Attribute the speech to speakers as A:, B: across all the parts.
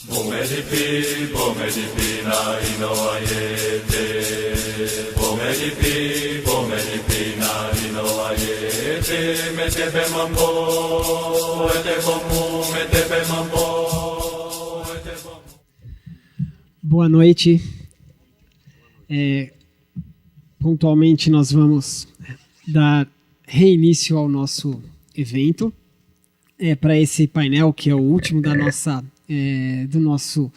A: Bomedipi, bomedipi na inoayete. Bomedipi na inoayete. Metepe mambo, etepomu, metepe mambo, etepomu.
B: Boa noite. Pontualmente nós vamos dar reinício ao nosso evento. Para esse painel, que é o último do nosso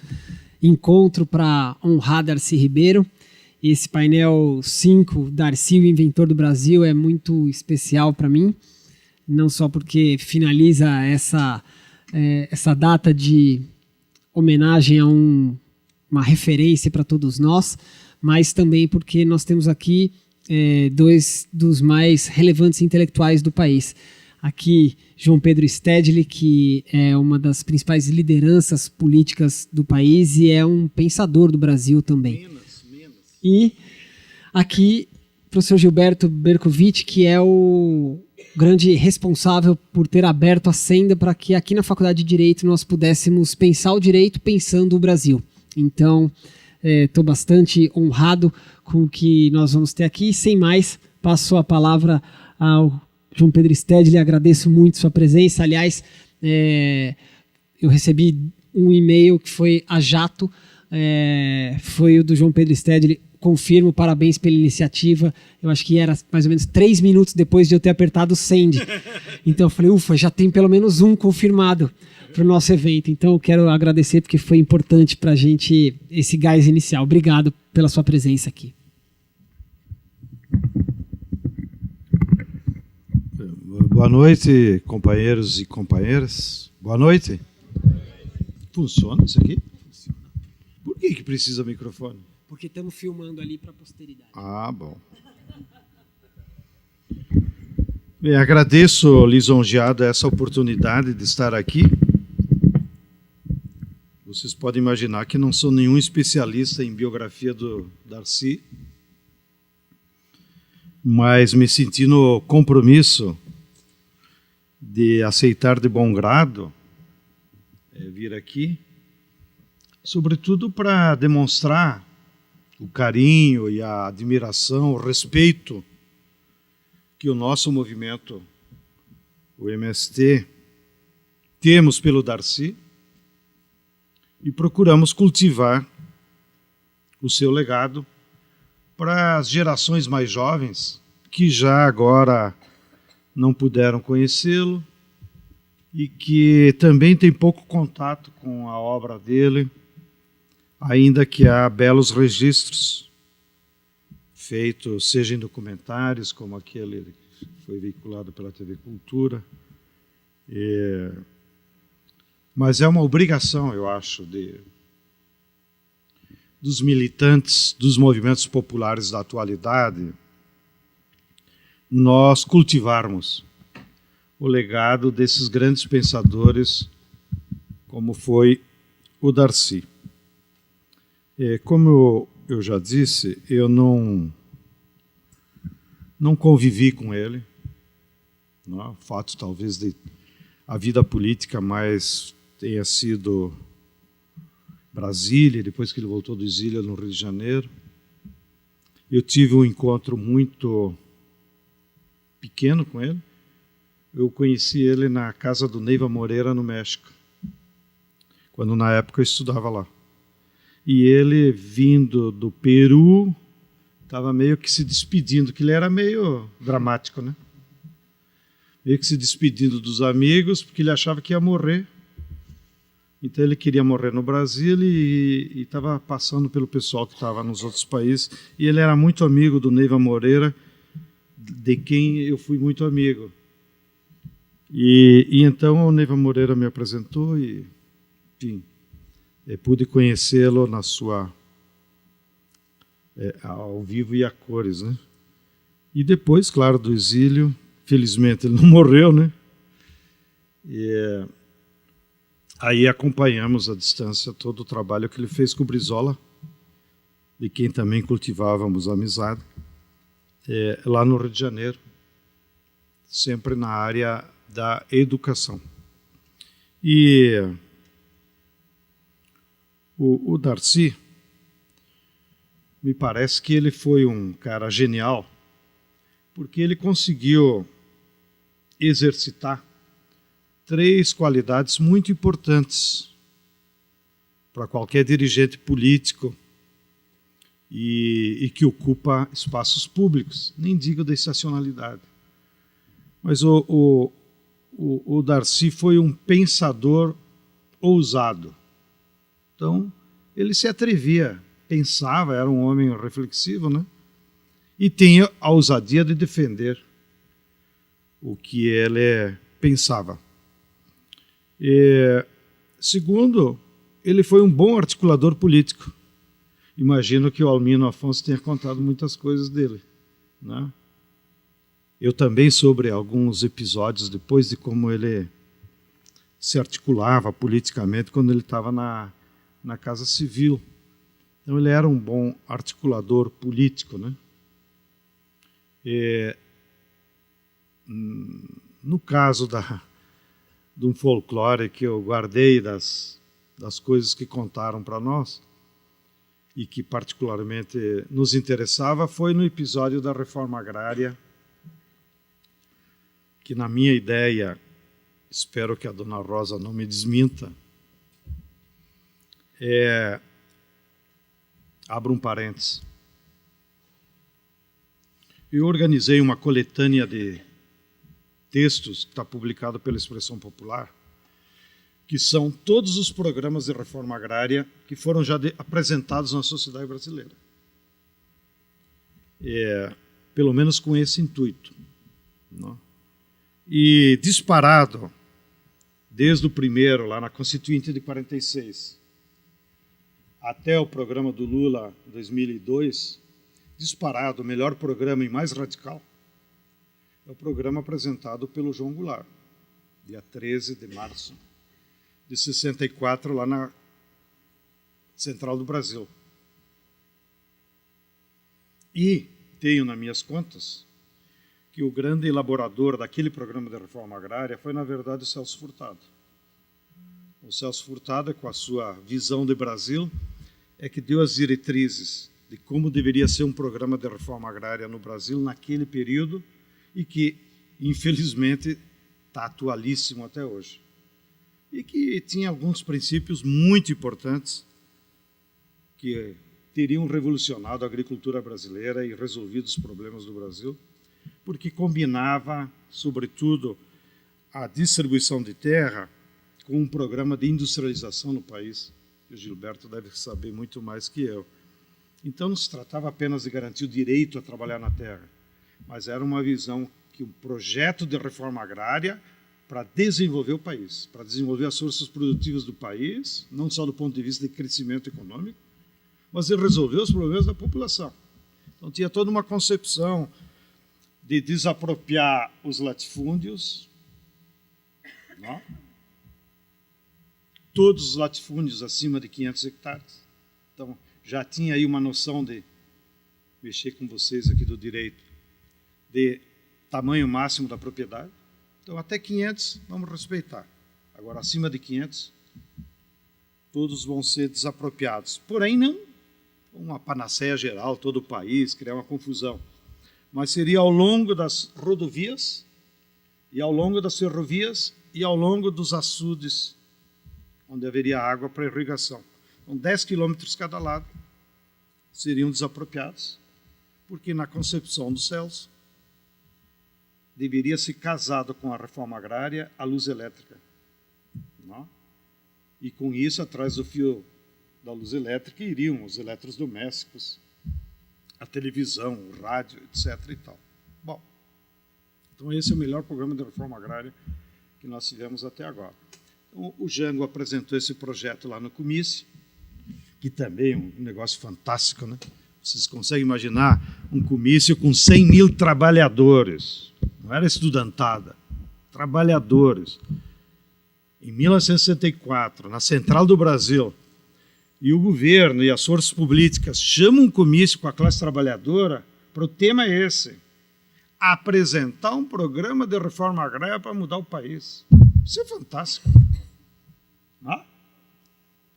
B: encontro para honrar Darcy Ribeiro. Esse painel 5, Darcy, o Inventor do Brasil, é muito especial para mim, não só porque finaliza essa data de homenagem a uma referência para todos nós, mas também porque nós temos aqui dois dos mais relevantes intelectuais do país. Aqui, João Pedro Stedley, que é uma das principais lideranças políticas do país e é um pensador do Brasil também. E aqui, o professor Gilberto Bercovitch, que é o grande responsável por ter aberto a senda para que aqui na Faculdade de Direito nós pudéssemos pensar o direito pensando o Brasil. Então, estou bastante honrado com o que nós vamos ter aqui. Sem mais, passo a palavra ao João Pedro Stedley, agradeço muito sua presença. Aliás, eu recebi um e-mail que foi a jato, foi o do João Pedro Stedley. Confirmo, parabéns pela iniciativa. Eu acho que era mais ou menos 3 minutos depois de eu ter apertado o send. Então eu falei, ufa, já tem pelo menos um confirmado para o nosso evento. Então eu quero agradecer porque foi importante para a gente esse gás inicial. Obrigado pela sua presença aqui.
C: Boa noite, companheiros e companheiras. Boa noite. Funciona isso aqui? Por que precisa microfone?
B: Porque estamos filmando ali para a posteridade.
C: Ah, bom. Bem, agradeço, lisonjeado, essa oportunidade de estar aqui. Vocês podem imaginar que não sou nenhum especialista em biografia do Darcy, mas me senti no compromisso de aceitar de bom grado vir aqui, sobretudo para demonstrar o carinho e a admiração, o respeito que o nosso movimento, o MST, temos pelo Darcy e procuramos cultivar o seu legado para as gerações mais jovens que já agora não puderam conhecê-lo e que também têm pouco contato com a obra dele, ainda que há belos registros feitos, seja em documentários, como aquele que foi veiculado pela TV Cultura. Mas é uma obrigação, eu acho, dos militantes dos movimentos populares da atualidade nós cultivarmos o legado desses grandes pensadores, como foi o Darcy. Como eu já disse, eu não convivi com ele. Não, o fato, talvez, de a vida política mais tenha sido Brasília, depois que ele voltou do exílio no Rio de Janeiro. Eu tive um encontro muito pequeno com ele. Eu conheci ele na casa do Neiva Moreira, no México, quando na época eu estudava lá. E ele, vindo do Peru, estava meio que se despedindo, que ele era meio dramático, né? Meio que se despedindo dos amigos, porque ele achava que ia morrer. Então ele queria morrer no Brasil e estava passando pelo pessoal que estava nos outros países. E ele era muito amigo do Neiva Moreira, de quem eu fui muito amigo. E então o Neiva Moreira me apresentou e, enfim, pude conhecê-lo na sua ao vivo e a cores, né? E depois, claro, do exílio, felizmente ele não morreu, né? Aí acompanhamos à distância todo o trabalho que ele fez com o Brizola, de quem também cultivávamos amizade, lá no Rio de Janeiro, sempre na área da educação. E O Darcy, me parece que ele foi um cara genial, porque ele conseguiu exercitar 3 qualidades muito importantes para qualquer dirigente político e que ocupa espaços públicos, nem digo da estacionalidade. Mas o Darcy foi um pensador ousado. Então, ele se atrevia, pensava, era um homem reflexivo, né? E tinha a ousadia de defender o que ele pensava. Segundo, ele foi um bom articulador político. Imagino que o Almino Afonso tenha contado muitas coisas dele, né? Eu também sobre alguns episódios depois de como ele se articulava politicamente quando ele estava na Casa Civil. Então ele era um bom articulador político, né? No caso de um folclore que eu guardei das coisas que contaram para nós e que particularmente nos interessava, foi no episódio da reforma agrária, que na minha ideia, espero que a dona Rosa não me desminta, abro um parênteses. Eu organizei uma coletânea de textos que está publicado pela Expressão Popular, que são todos os programas de reforma agrária que foram já apresentados na sociedade brasileira. Pelo menos com esse intuito, não? E disparado, desde o primeiro, lá na Constituinte de 46, até o programa do Lula, 2002, disparado, o melhor programa e mais radical, é o programa apresentado pelo João Goulart, dia 13 de março de 64, lá na Central do Brasil. E tenho nas minhas contas que o grande elaborador daquele programa de reforma agrária foi, na verdade, o Celso Furtado. O Celso Furtado, com a sua visão de Brasil, é que deu as diretrizes de como deveria ser um programa de reforma agrária no Brasil naquele período e que, infelizmente, está atualíssimo até hoje. E que tinha alguns princípios muito importantes que teriam revolucionado a agricultura brasileira e resolvido os problemas do Brasil, porque combinava, sobretudo, a distribuição de terra com um programa de industrialização no país, que o Gilberto deve saber muito mais que eu. Então, não se tratava apenas de garantir o direito a trabalhar na terra, mas era uma visão que um projeto de reforma agrária para desenvolver o país, para desenvolver as forças produtivas do país, não só do ponto de vista de crescimento econômico, mas de resolver os problemas da população. Então, tinha toda uma concepção de desapropriar os latifúndios, não? Todos os latifúndios acima de 500 hectares. Então, já tinha aí uma noção de mexer com vocês aqui do direito, de tamanho máximo da propriedade. Então, até 500, vamos respeitar. Agora, acima de 500, todos vão ser desapropriados. Porém, não uma panaceia geral, todo o país, criar uma confusão. Mas seria ao longo das rodovias, e ao longo das ferrovias, e ao longo dos açudes, onde haveria água para irrigação. Então, 10 quilômetros cada lado seriam desapropriados, porque na concepção do Celso, deveria ser casado com a reforma agrária a luz elétrica. Não? E com isso, atrás do fio da luz elétrica, iriam os eletrodomésticos, a televisão, o rádio, etc. e tal. Bom, então esse é o melhor programa de reforma agrária que nós tivemos até agora. Então, o Jango apresentou esse projeto lá no comício, que também é um negócio fantástico, né? Vocês conseguem imaginar um comício com 100 mil trabalhadores, não era estudantada, trabalhadores. Em 1964, na Central do Brasil, e o governo e as forças políticas chamam um comício com a classe trabalhadora para o tema esse, apresentar um programa de reforma agrária para mudar o país. Isso é fantástico. Não?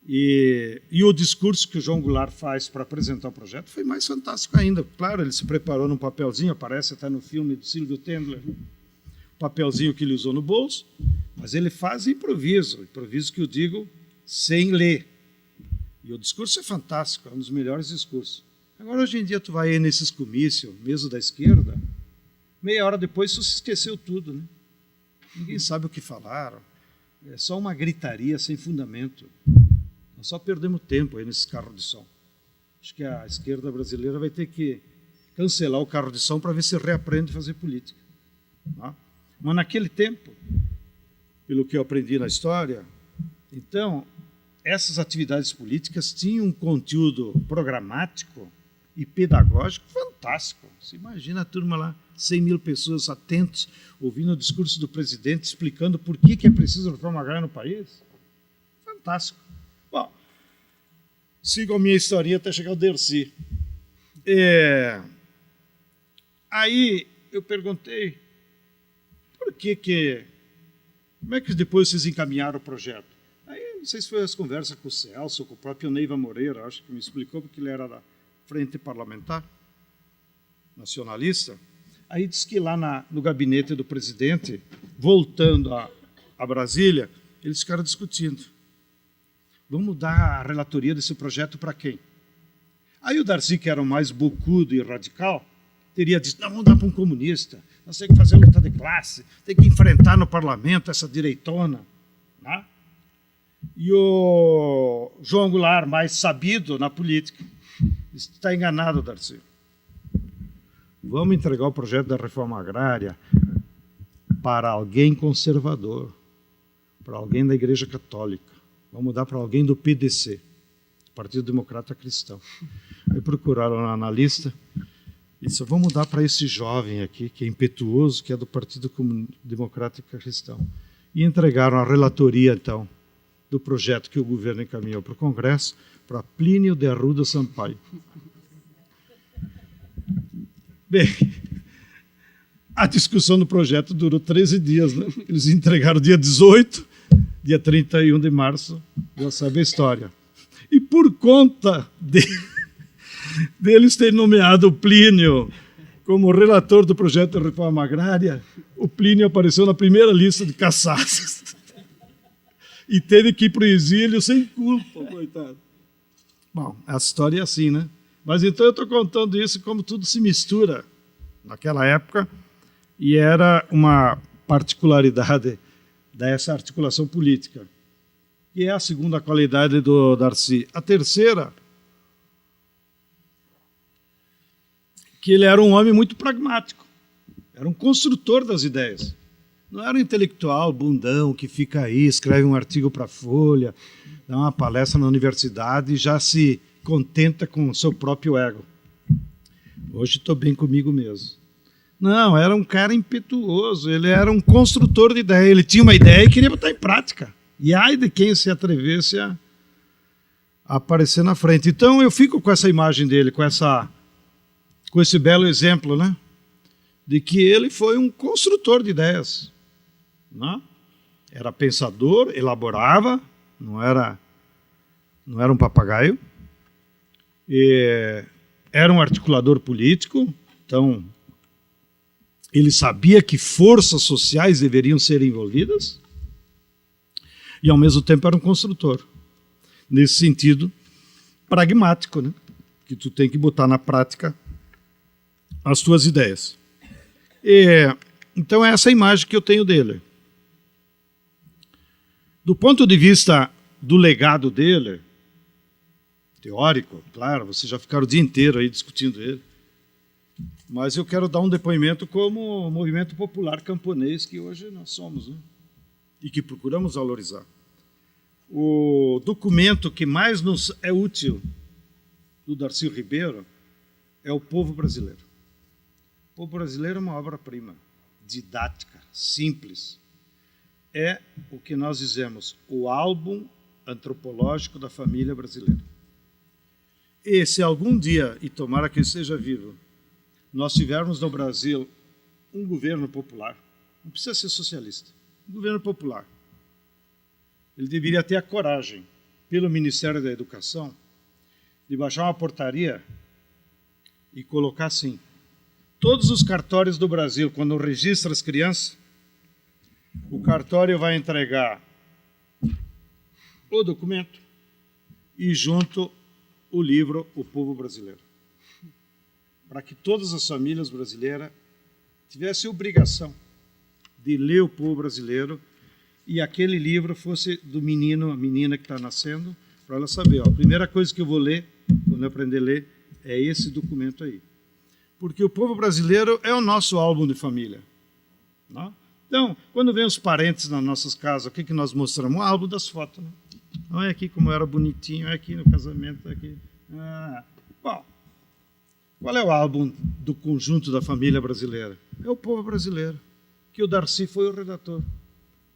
C: E o discurso que o João Goulart faz para apresentar o projeto foi mais fantástico ainda. Claro, ele se preparou num papelzinho, aparece até no filme do Silvio Tendler, papelzinho que ele usou no bolso, mas ele faz improviso que eu digo sem ler. E o discurso é fantástico, é um dos melhores discursos. Agora, hoje em dia, tu vai aí nesses comícios, mesmo da esquerda, meia hora depois tu se esqueceu tudo, né? Ninguém sabe o que falaram, é só uma gritaria sem fundamento. Nós só perdemos tempo aí nesses carros de som. Acho que a esquerda brasileira vai ter que cancelar o carro de som para ver se reaprende a fazer política. Tá? Mas naquele tempo, pelo que eu aprendi na história, então, essas atividades políticas tinham um conteúdo programático e pedagógico fantástico. Você imagina a turma lá, 100 mil pessoas atentos, ouvindo o discurso do presidente, explicando por que é preciso reforma agrária no país. Fantástico. Bom, sigo a minha historinha até chegar ao Dercy. Aí eu perguntei, como é que depois vocês encaminharam o projeto? Aí, não sei se foi as conversas com o Celso, com o próprio Neiva Moreira, acho que me explicou, porque ele era da Frente Parlamentar Nacionalista. Aí disse que lá no gabinete do presidente, voltando a Brasília, eles ficaram discutindo. Vamos dar a relatoria desse projeto para quem? Aí o Darcy, que era o mais bocudo e radical, teria dito, não, vamos dar para um comunista, nós temos que fazer luta de classe, tem que enfrentar no parlamento essa direitona. Né? E o João Goulart, mais sabido na política, está enganado, Darcy. Vamos entregar o projeto da reforma agrária para alguém conservador, para alguém da Igreja Católica. Vamos dar para alguém do PDC, Partido Democrata Cristão. Aí procuraram lá na lista e disse, vamos dar para esse jovem aqui, que é impetuoso, que é do Partido Democrático Cristão. E entregaram a relatoria, então, do projeto que o governo encaminhou para o Congresso, para Plínio de Arruda Sampaio. Bem, a discussão do projeto durou 13 dias, né? Eles entregaram dia 18, dia 31 de março, já sabe a história. E por conta deles terem nomeado o Plínio como relator do projeto de reforma agrária, o Plínio apareceu na primeira lista de caçados. E teve que ir para o exílio sem culpa, coitado. Bom, a história é assim, né? Mas então eu estou contando isso como tudo se mistura naquela época e era uma particularidade dessa articulação política. E é a segunda qualidade do Darcy. A terceira, que ele era um homem muito pragmático, era um construtor das ideias. Não era um intelectual bundão que fica aí, escreve um artigo para a Folha, dá uma palestra na universidade e já se contenta com o seu próprio ego. Hoje estou bem comigo mesmo. Não, era um cara impetuoso, ele era um construtor de ideia, ele tinha uma ideia e queria botar em prática. E ai de quem se atrevesse a aparecer na frente. Então eu fico com essa imagem dele, com esse belo exemplo, né? De que ele foi um construtor de ideias. Né? Era pensador, elaborava, não era um papagaio. Era um articulador político, então ele sabia que forças sociais deveriam ser envolvidas e, ao mesmo tempo, era um construtor. Nesse sentido, pragmático, né? Que tu tem que botar na prática as tuas ideias. Então, é essa imagem que eu tenho dele. Do ponto de vista do legado dele, teórico, claro, vocês já ficaram o dia inteiro aí discutindo ele, mas eu quero dar um depoimento como movimento popular camponês que hoje nós somos, né? E que procuramos valorizar. O documento que mais nos é útil do Darcy Ribeiro é o Povo Brasileiro. O Povo Brasileiro é uma obra-prima, didática, simples. É o que nós dizemos, o álbum antropológico da família brasileira. E se algum dia, e tomara que ele seja vivo, nós tivermos no Brasil um governo popular, não precisa ser socialista, um governo popular, ele deveria ter a coragem, pelo Ministério da Educação de baixar uma portaria e colocar assim: todos os cartórios do Brasil, quando registra as crianças, o cartório vai entregar o documento e junto o livro O Povo Brasileiro, para que todas as famílias brasileiras tivessem obrigação de ler O Povo Brasileiro e aquele livro fosse do menino, a menina que está nascendo, para ela saber, ó, a primeira coisa que eu vou ler, quando eu aprender a ler, é esse documento aí. Porque o povo brasileiro é o nosso álbum de família. Não? Então, quando vem os parentes nas nossas casas, o que nós mostramos? O álbum das fotos. Né? Olha aqui como era bonitinho, olha aqui no casamento. Aqui. Bom, qual é o álbum do conjunto da família brasileira? É o povo brasileiro, que o Darcy foi o redator.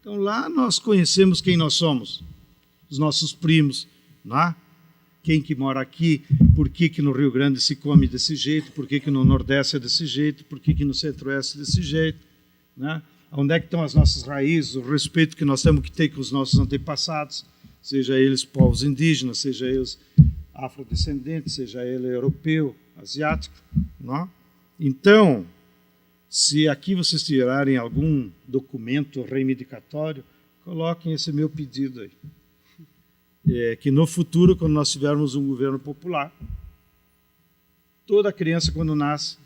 C: Então, lá nós conhecemos quem nós somos, os nossos primos, né? Quem que mora aqui, por que no Rio Grande se come desse jeito, por que no Nordeste é desse jeito, por que no Centro-Oeste é desse jeito, né? Onde é que estão as nossas raízes, o respeito que nós temos que ter com os nossos antepassados, seja eles povos indígenas, seja eles afrodescendentes, seja ele europeu, asiático, não? Então, se aqui vocês tirarem algum documento reivindicatório, coloquem esse meu pedido aí. Que no futuro, quando nós tivermos um governo popular, toda criança, quando nasce,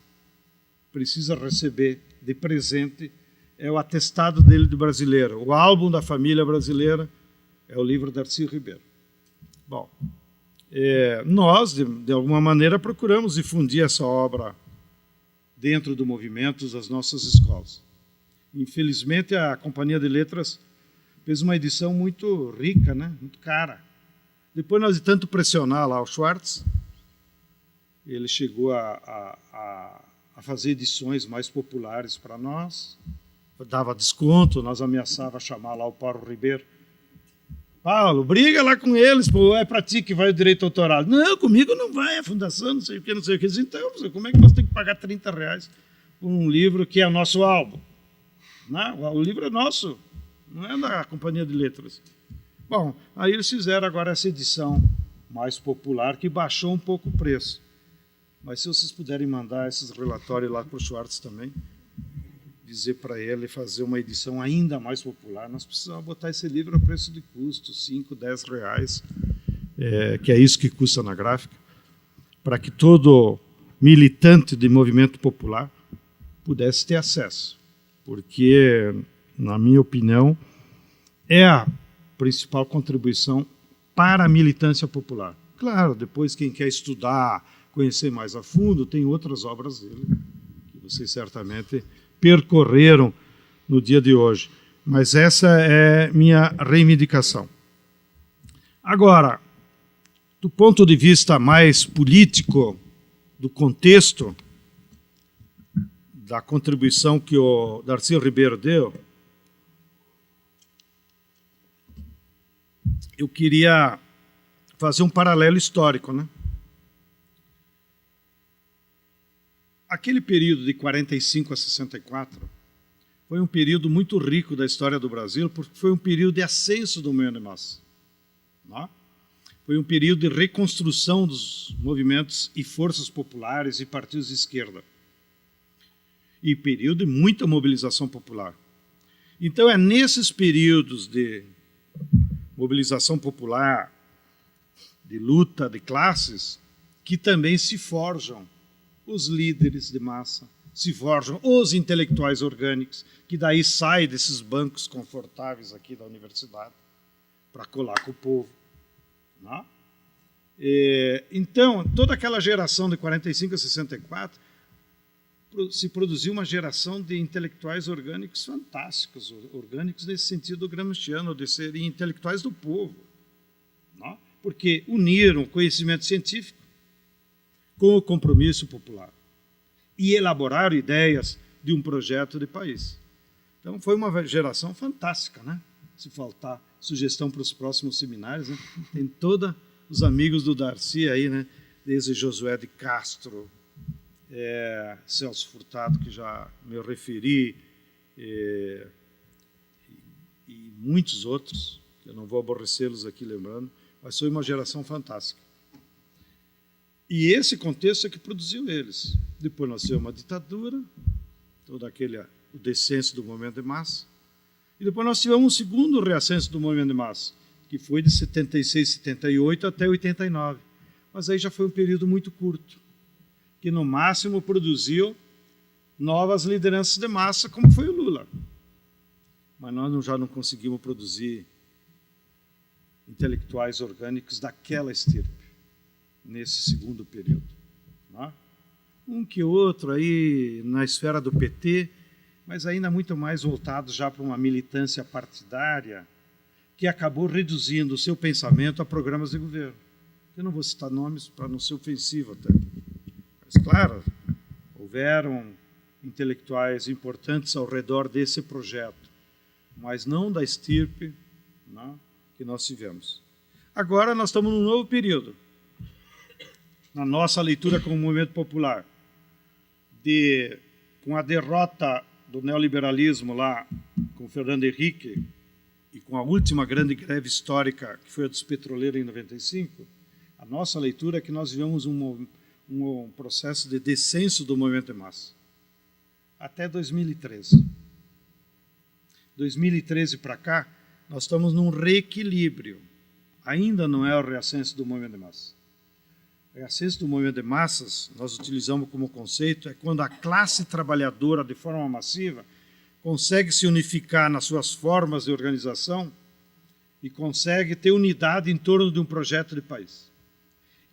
C: precisa receber de presente o atestado dele de brasileiro. O álbum da família brasileira é o livro Darcy Ribeiro. Bom, nós, de alguma maneira, procuramos difundir essa obra dentro do movimento das nossas escolas. Infelizmente, a Companhia de Letras fez uma edição muito rica, né? Muito cara. Depois nós de tanto pressionar lá o Schwartz, ele chegou a fazer edições mais populares para nós, dava desconto, nós ameaçava chamar lá o Paulo Ribeiro. Paulo, briga lá com eles, pô, é para ti que vai o direito autoral. Não, comigo não vai, a fundação, não sei o que, não sei o que. Então, como é que nós temos que pagar R$30 por um livro que é o nosso álbum? Não, o livro é nosso, não é da Companhia de Letras. Bom, aí eles fizeram agora essa edição mais popular, que baixou um pouco o preço. Mas se vocês puderem mandar esses relatórios lá para o Schwartz também, dizer para ele fazer uma edição ainda mais popular, nós precisamos botar esse livro a preço de custo, R$5, R$10, que é isso que custa na gráfica, para que todo militante de movimento popular pudesse ter acesso. Porque, na minha opinião, é a principal contribuição para a militância popular. Claro, depois quem quer estudar, conhecer mais a fundo, tem outras obras dele, que vocês certamente percorreram no dia de hoje. Mas essa é minha reivindicação. Agora, do ponto de vista mais político, do contexto, da contribuição que o Darcy Ribeiro deu, eu queria fazer um paralelo histórico, né? Aquele período de 45 a 64 foi um período muito rico da história do Brasil, porque foi um período de ascenso do movimento de massa. Não? Foi um período de reconstrução dos movimentos e forças populares e partidos de esquerda. E período de muita mobilização popular. Então, é nesses períodos de mobilização popular, de luta de classes, que também se forjam os líderes de massa, se forjam os intelectuais orgânicos, que daí saem desses bancos confortáveis aqui da universidade para colar com o povo. Não? Então, toda aquela geração de 45 a 64 se produziu uma geração de intelectuais orgânicos fantásticos, orgânicos nesse sentido gramsciano, de serem intelectuais do povo, não? Porque uniram o conhecimento científico com o compromisso popular e elaboraram ideias de um projeto de país. Então, foi uma geração fantástica, né? Se faltar sugestão para os próximos seminários, né? Tem todos os amigos do Darcy aí, né? Desde Josué de Castro, Celso Furtado, que já me referi, e muitos outros, que eu não vou aborrecê-los aqui lembrando, Mas foi uma geração fantástica. E esse contexto é que produziu eles. Depois nós tivemos uma ditadura, todo o descenso do movimento de massa. E depois nós tivemos um segundo reascenso do movimento de massa, que foi de 76, 78 até 89. Mas aí já foi um período muito curto, que no máximo produziu novas lideranças de massa, como foi o Lula. Mas nós já não conseguimos produzir intelectuais orgânicos daquela estirpe, nesse segundo período. Né? Um que outro aí na esfera do PT, mas ainda muito mais voltado já para uma militância partidária, que acabou reduzindo o seu pensamento a programas de governo. Eu não vou citar nomes para não ser ofensivo até. Mas, claro, houveram intelectuais importantes ao redor desse projeto, mas não da estirpe, né, que nós tivemos. Agora nós estamos num novo período. Na nossa leitura como movimento popular, com a derrota do neoliberalismo lá, com Fernando Henrique, e com a última grande greve histórica, que foi a dos petroleiros em 95, a nossa leitura é que nós vivemos um processo de descenso do movimento de massa. Até 2013. 2013 para cá, nós estamos num reequilíbrio. Ainda não é o reascenso do movimento de massa. O reascenso do movimento de massas, nós utilizamos como conceito, é quando a classe trabalhadora, de forma massiva, consegue se unificar nas suas formas de organização e consegue ter unidade em torno de um projeto de país.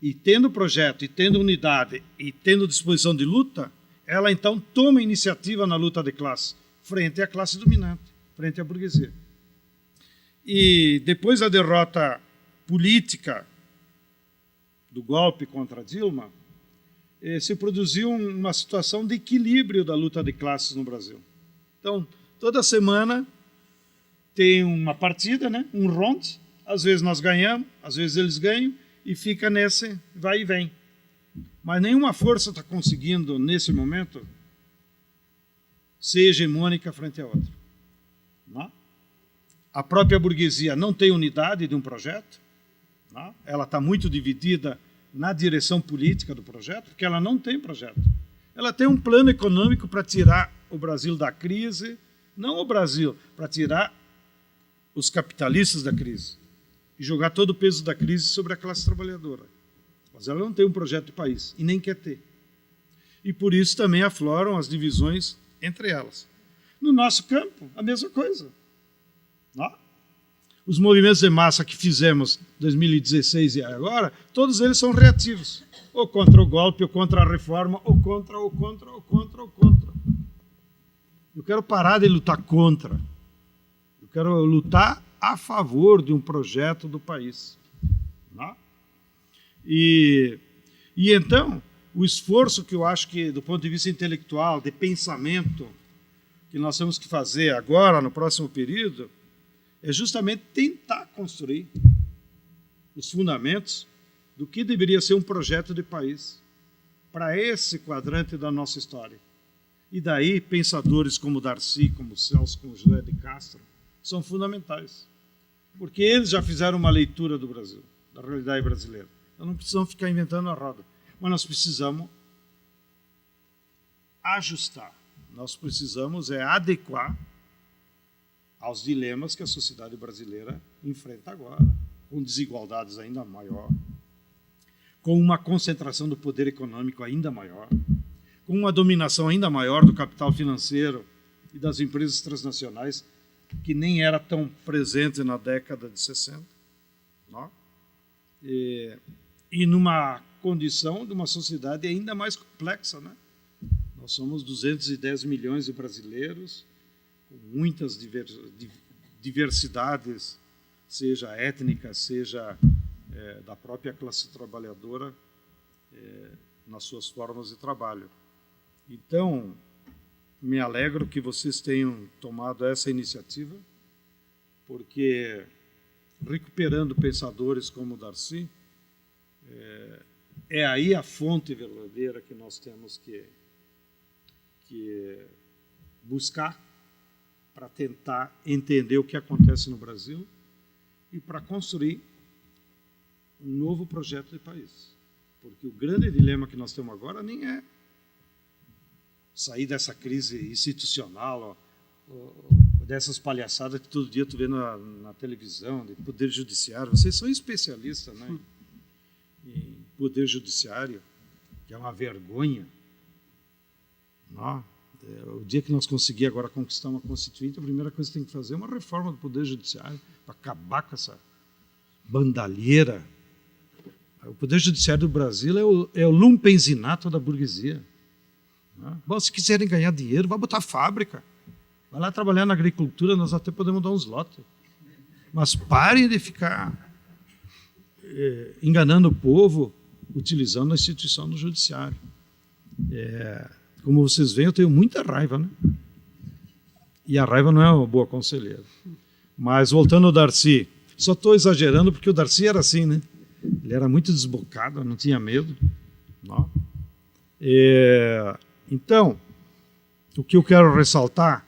C: E tendo projeto, e tendo unidade, e tendo disposição de luta, ela então toma iniciativa na luta de classe, frente à classe dominante, frente à burguesia. E depois da derrota política do golpe contra Dilma, se produziu uma situação de equilíbrio da luta de classes no Brasil. Então, toda semana tem uma partida, né? Um round, às vezes nós ganhamos, às vezes eles ganham, e fica nesse vai e vem. Mas nenhuma força está conseguindo, nesse momento, ser hegemônica frente a outra. Não? A própria burguesia não tem unidade de um projeto, não? Ela está muito dividida na direção política do projeto, porque ela não tem projeto. Ela tem um plano econômico para tirar o Brasil da crise, não o Brasil, para tirar os capitalistas da crise e jogar todo o peso da crise sobre a classe trabalhadora. Mas ela não tem um projeto de país e nem quer ter. E por isso também afloram as divisões entre elas. No nosso campo, a mesma coisa. Não? Os movimentos de massa que fizemos em 2016 e agora, todos eles são reativos. Ou contra o golpe, ou contra a reforma, ou contra. Eu quero parar de lutar contra. Eu quero lutar a favor de um projeto do país. Não? E então, o esforço que eu acho que, do ponto de vista intelectual, de pensamento, que nós temos que fazer agora, no próximo período, é justamente tentar construir os fundamentos do que deveria ser um projeto de país para esse quadrante da nossa história. E daí, pensadores como Darcy, como Celso, como José de Castro, são fundamentais. Porque eles já fizeram uma leitura do Brasil, da realidade brasileira. Então não precisamos ficar inventando a roda. Mas nós precisamos ajustar. Nós precisamos adequar aos dilemas que a sociedade brasileira enfrenta agora, com desigualdades ainda maior, com uma concentração do poder econômico ainda maior, com uma dominação ainda maior do capital financeiro e das empresas transnacionais, que nem era tão presente na década de 60. Não? E numa condição de uma sociedade ainda mais complexa. Né? Nós somos 210 milhões de brasileiros, com muitas diversidades, seja étnica, seja da própria classe trabalhadora, nas suas formas de trabalho. Então, me alegro que vocês tenham tomado essa iniciativa, porque, recuperando pensadores como Darcy, é aí a fonte verdadeira que nós temos que buscar para tentar entender o que acontece no Brasil e para construir um novo projeto de país. Porque o grande dilema que nós temos agora nem é sair dessa crise institucional, dessas palhaçadas que todo dia tu vê na televisão, de poder judiciário. Vocês são especialistas, né, em poder judiciário, que é uma vergonha. Não? O dia que nós conseguir agora conquistar uma constituinte, a primeira coisa que tem que fazer é uma reforma do poder judiciário para acabar com essa bandalheira. O poder judiciário do Brasil é o lumpenzinato da burguesia. Bom, se quiserem ganhar dinheiro, vai botar fábrica. Vai lá trabalhar na agricultura, nós até podemos dar uns lotes. Mas parem de ficar enganando o povo utilizando a instituição do judiciário. Como vocês veem, eu tenho muita raiva, né? E a raiva não é uma boa conselheira. Mas, voltando ao Darcy, só estou exagerando porque o Darcy era assim, né? Ele era muito desbocado, não tinha medo. Não? Então, o que eu quero ressaltar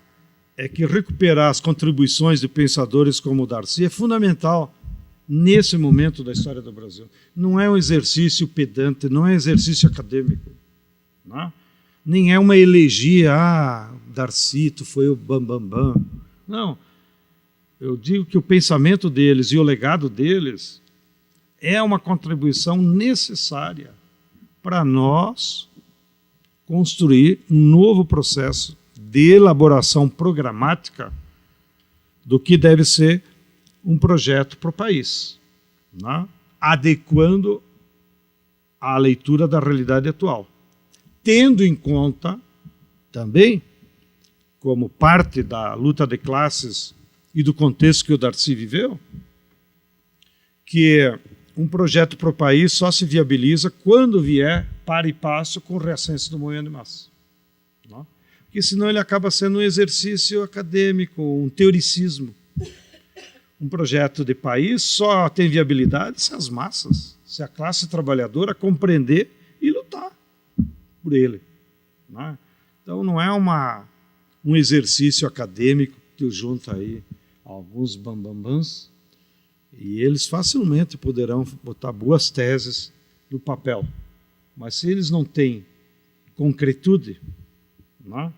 C: é que recuperar as contribuições de pensadores como o Darcy é fundamental nesse momento da história do Brasil. Não é um exercício pedante, não é um exercício acadêmico. Não? Nem é uma elegia, Darcy, tu foi o bambambam. Não. Eu digo que o pensamento deles e o legado deles é uma contribuição necessária para nós construir um novo processo de elaboração programática do que deve ser um projeto para o país, né? Adequando à leitura da realidade atual, tendo em conta também, como parte da luta de classes e do contexto que o Darcy viveu, que um projeto para o país só se viabiliza quando vier para e passo com o reascenso do movimento de massa. Não? Porque senão ele acaba sendo um exercício acadêmico, um teoricismo. Um projeto de país só tem viabilidade se as massas, se a classe trabalhadora compreender e lutar por ele. Não? Então não é um exercício acadêmico que junta aí alguns bambambãs, e eles facilmente poderão botar boas teses no papel. Mas se eles não têm concretude, não?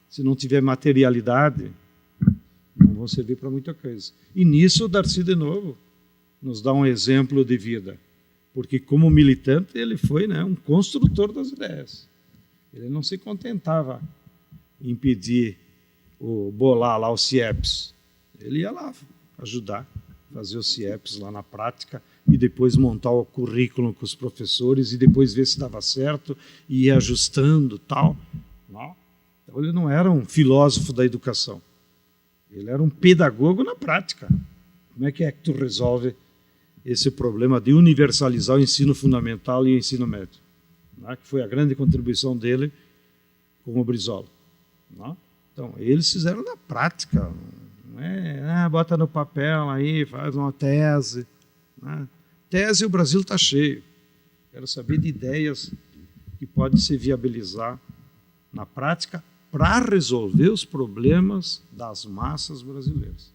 C: Se não tiver materialidade, não vão servir para muita coisa. E nisso o Darcy, de novo, nos dá um exemplo de vida. Porque como militante ele foi, né, um construtor das ideias. Ele não se contentava em pedir bolar lá os CIEPs. Ele ia lá ajudar, fazer os CIEPs lá na prática e depois montar o currículo com os professores e depois ver se dava certo e ir ajustando tal. Não? Então ele não era um filósofo da educação. Ele era um pedagogo na prática. Como é que tu resolve esse problema de universalizar o ensino fundamental e o ensino médio? Não? Que foi a grande contribuição dele com o Brizola. Não? Então, eles fizeram na prática. Não é, bota no papel aí, faz uma tese. Né? Tese, o Brasil está cheio. Quero saber de ideias que podem se viabilizar na prática para resolver os problemas das massas brasileiras.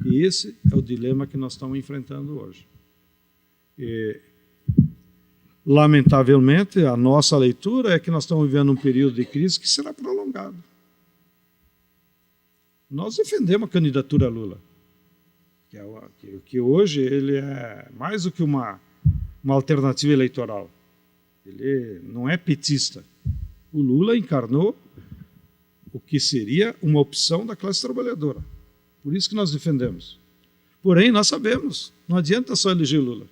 C: E esse é o dilema que nós estamos enfrentando hoje. E, lamentavelmente, a nossa leitura é que nós estamos vivendo um período de crise que será prolongado. Nós defendemos a candidatura a Lula, que hoje ele é mais do que uma alternativa eleitoral. Ele não é petista. O Lula encarnou o que seria uma opção da classe trabalhadora. Por isso que nós defendemos. Porém, nós sabemos, não adianta só eleger Lula.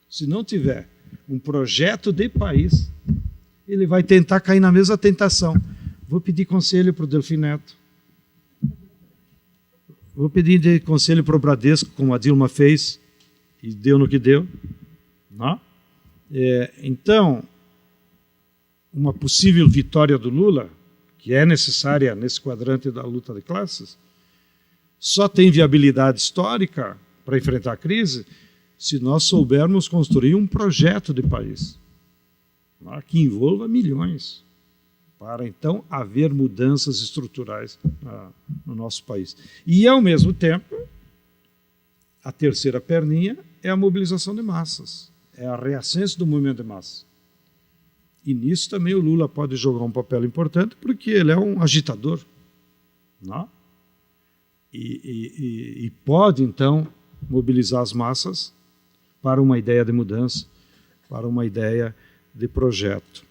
C: Se não tiver um projeto de país, ele vai tentar cair na mesma tentação. Vou pedir conselho para o Delfim Neto. Vou pedir conselho para o Bradesco, como a Dilma fez, e deu no que deu. Não? Então, uma possível vitória do Lula, que é necessária nesse quadrante da luta de classes, só tem viabilidade histórica para enfrentar a crise se nós soubermos construir um projeto de país que envolva milhões, para então haver mudanças estruturais no nosso país. E, ao mesmo tempo, a terceira perninha é a mobilização de massas, é a reascensão do movimento de massa. E nisso também o Lula pode jogar um papel importante, porque ele é um agitador, não? E pode, então, mobilizar as massas para uma ideia de mudança, para uma ideia de projeto.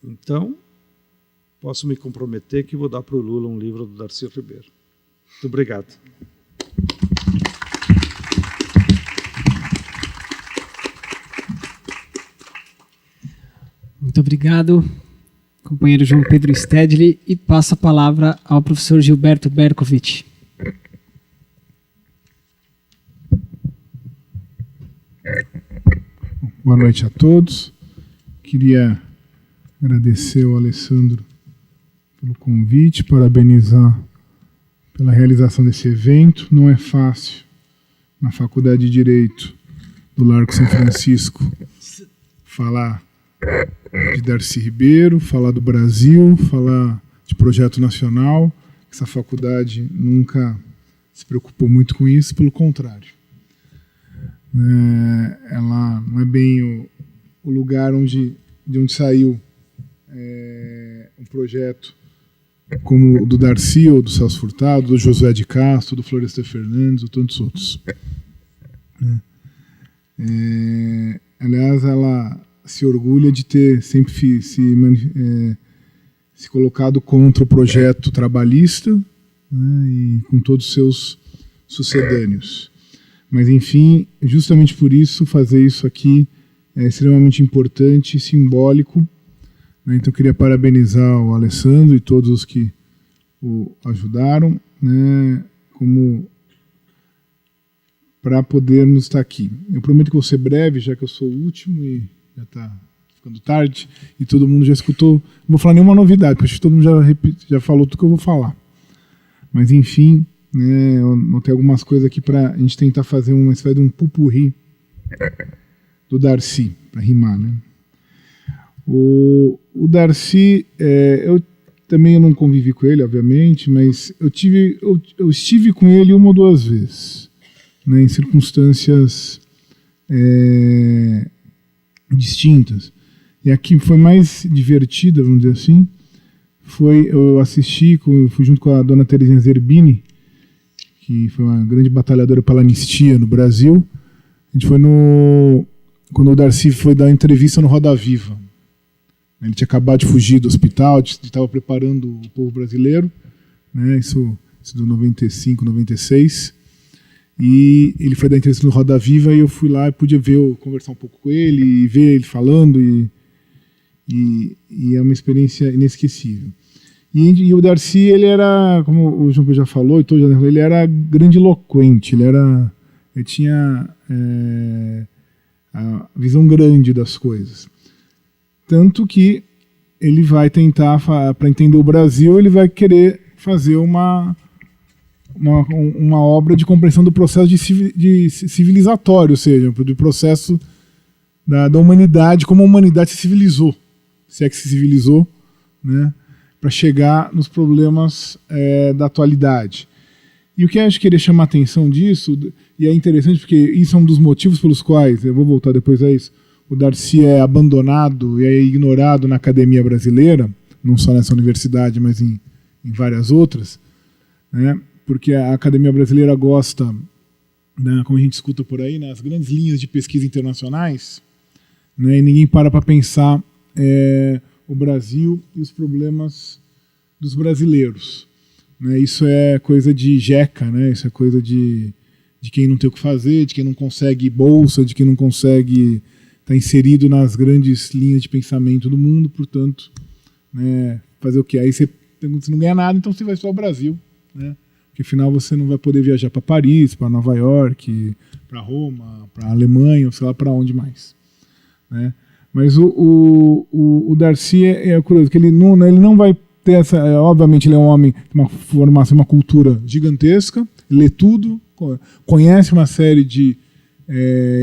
C: Então, posso me comprometer que vou dar para o Lula um livro do Darcy Ribeiro. Muito obrigado.
B: Muito obrigado, companheiro João Pedro Stedley, e passo a palavra ao professor Gilberto Berkovitch.
D: Boa noite a todos. Queria agradecer ao Alessandro pelo convite, parabenizar pela realização desse evento. Não é fácil, na Faculdade de Direito do Largo São Francisco, falar de Darcy Ribeiro, falar do Brasil, falar de projeto nacional. Essa faculdade nunca se preocupou muito com isso, pelo contrário. Ela não é bem o lugar de onde saiu um projeto como o do Darcy, ou do Celso Furtado, do Josué de Castro, do Florestan Fernandes, ou tantos outros. Aliás, ela se orgulha de ter sempre se colocado contra o projeto trabalhista, né, e com todos os seus sucedâneos. Mas, enfim, justamente por isso, fazer isso aqui é extremamente importante e simbólico, né? Então, eu queria parabenizar o Alessandro e todos os que o ajudaram, né, para podermos estar aqui. Eu prometo que vou ser breve, já que eu sou o último e já está ficando tarde, e todo mundo já escutou. Não vou falar nenhuma novidade, porque todo mundo já falou tudo que eu vou falar. Mas, enfim, né, eu notei algumas coisas aqui para a gente tentar fazer uma espécie de um pupurri do Darcy, para rimar, né? O Darcy, eu também não convivi com ele, obviamente, mas eu estive com ele uma ou duas vezes, né, em circunstâncias distintas. E a que foi mais divertida, vamos dizer assim, eu fui junto com a dona Terezinha Zerbini, que foi uma grande batalhadora pela anistia no Brasil. A gente foi quando o Darcy foi dar entrevista no Roda Viva. Ele tinha acabado de fugir do hospital, estava preparando o povo brasileiro, né, isso de 95, 96. E ele foi dar entrevista no Roda Viva e eu fui lá e pude conversar um pouco com ele e ver ele falando, e é uma experiência inesquecível. E o Darcy, ele era, como o João Pedro já falou, ele era grandiloquente, ele tinha a visão grande das coisas. Tanto que ele vai tentar, para entender o Brasil, ele vai querer fazer uma obra de compreensão do processo de civilizatório, ou seja, do processo da humanidade, como a humanidade se civilizou, se é que se civilizou, né, para chegar nos problemas da atualidade. E o que eu acho que queria chamar a atenção disso, e é interessante porque isso é um dos motivos pelos quais, eu vou voltar depois a isso, o Darcy é abandonado e é ignorado na academia brasileira, não só nessa universidade, mas em várias outras, né? Porque a academia brasileira gosta, né, como a gente escuta por aí, nas grandes linhas de pesquisa internacionais, né, e ninguém para pensar o Brasil e os problemas dos brasileiros, né? Isso é coisa de jeca, né? Isso é coisa de quem não tem o que fazer, de quem não consegue bolsa, de quem não consegue estar inserido nas grandes linhas de pensamento do mundo, portanto, né, fazer o quê? Aí você pergunta, você não ganha nada, então você vai só ao Brasil, né? Porque afinal você não vai poder viajar para Paris, para Nova York, para Roma, para Alemanha, ou sei lá para onde mais, né? Mas o Darcy é curioso, que ele não vai ter essa... Obviamente ele é um homem de uma formação, uma cultura gigantesca, lê tudo, conhece uma série de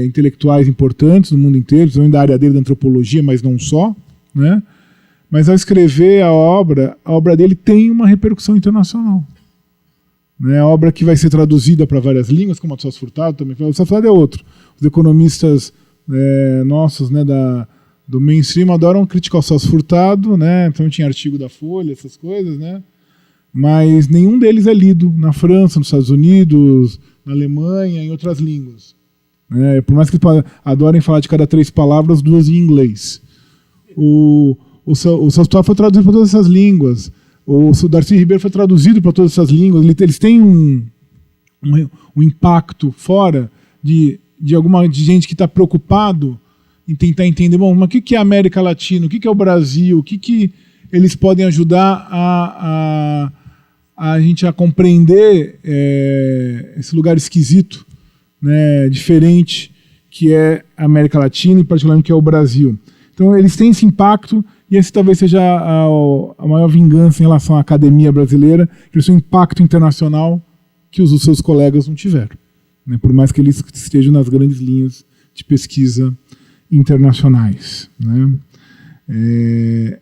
D: intelectuais importantes do mundo inteiro, principalmente da área dele, da antropologia, mas não só, né? Mas ao escrever a obra dele tem uma repercussão internacional, né? Obra que vai ser traduzida para várias línguas, como a do Celso Furtado também. O Celso Furtado é outro. Os economistas nossos, né, do mainstream adoram criticar o Celso Furtado, né? Principalmente em artigo da Folha, essas coisas, né? Mas nenhum deles é lido na França, nos Estados Unidos, na Alemanha, em outras línguas. Por mais que adorem falar de cada 3 palavras, 2 em inglês. O Celso Furtado foi traduzido para todas essas línguas. O Darcy Ribeiro foi traduzido para todas essas línguas. Eles têm um impacto fora de gente que está preocupado em tentar entender, bom, mas o que é a América Latina, o que é o Brasil, o que eles podem ajudar a gente a compreender esse lugar esquisito, né, diferente, que é a América Latina e particularmente que é o Brasil. Então eles têm esse impacto, e esse talvez seja a maior vingança em relação à academia brasileira, que é o seu impacto internacional que os seus colegas não tiveram, né, por mais que eles estejam nas grandes linhas de pesquisa internacionais, né.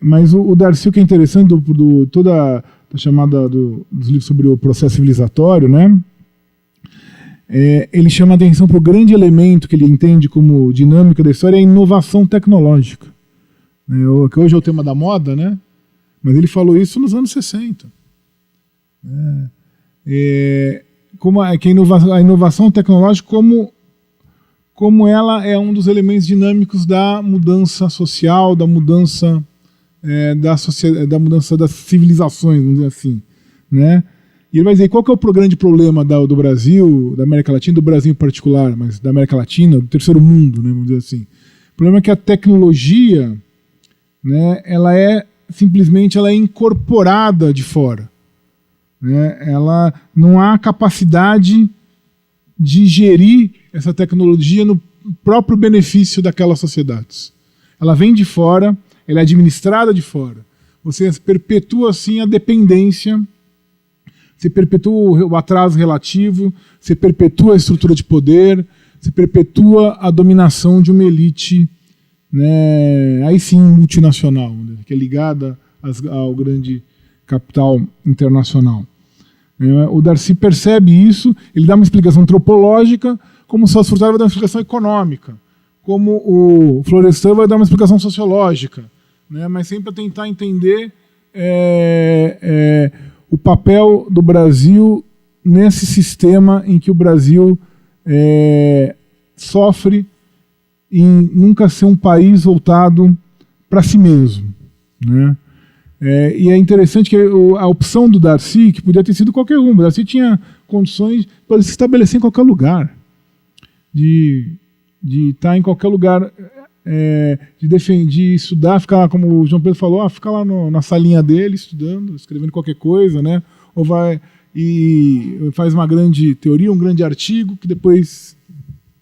D: Mas o Darcy, o que é interessante toda a chamada dos livros sobre o processo civilizatório, né, ele chama a atenção para o grande elemento que ele entende como dinâmica da história, é a inovação tecnológica, né, que hoje é o tema da moda, né, mas ele falou isso nos anos 60. Como a inovação tecnológica como ela é um dos elementos dinâmicos da mudança social, da mudança da mudança das civilizações, vamos dizer assim, né? E ele vai dizer qual que é o grande problema do Brasil, da América Latina, do Brasil em particular, mas da América Latina, do terceiro mundo, né, vamos dizer assim. O problema é que a tecnologia, né, ela é incorporada de fora, né? Ela não há capacidade de gerir essa tecnologia no próprio benefício daquelas sociedades. Ela vem de fora, ela é administrada de fora. Você perpetua assim a dependência, você perpetua o atraso relativo, você perpetua a estrutura de poder, você perpetua a dominação de uma elite, né, aí sim multinacional, né, que é ligada ao grande capital internacional. O Darcy percebe isso, ele dá uma explicação antropológica, como o Celso Furtado vai dar uma explicação econômica, como o Florestan vai dar uma explicação sociológica, né, mas sempre para tentar entender o papel do Brasil nesse sistema em que o Brasil sofre em nunca ser um país voltado para si mesmo, né? E é interessante que a opção do Darcy, que podia ter sido qualquer um, o Darcy tinha condições para se estabelecer em qualquer lugar, de estar em qualquer lugar, de estudar, ficar lá, como o João Pedro falou, ficar lá na salinha dele, estudando, escrevendo qualquer coisa, né? Ou vai e faz uma grande teoria, um grande artigo, que depois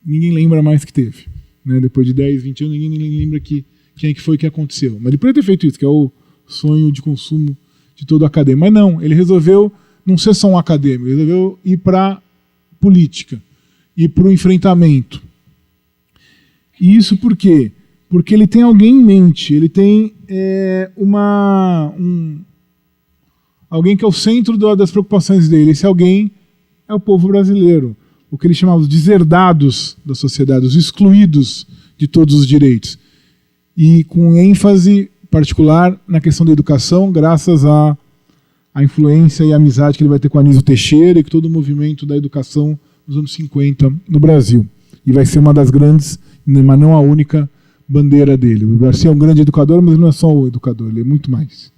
D: ninguém lembra mais que teve, né? Depois de 10, 20 anos, ninguém lembra quem é que foi que aconteceu. Mas depois de ter feito isso, que é o sonho de consumo de todo acadêmico. Mas não, ele resolveu não ser só um acadêmico, ele resolveu ir para a política, ir para o enfrentamento. E isso por quê? Porque ele tem alguém em mente, ele tem alguém que é o centro das preocupações dele. Esse alguém é o povo brasileiro, o que ele chamava de deserdados da sociedade, os excluídos de todos os direitos. E com ênfase particular na questão da educação, graças à influência e amizade que ele vai ter com Anísio Teixeira e com todo o movimento da educação nos anos 50 no Brasil. E vai ser uma das grandes, mas não a única, bandeira dele. O Darcy é um grande educador, mas ele não é só o educador, ele é muito mais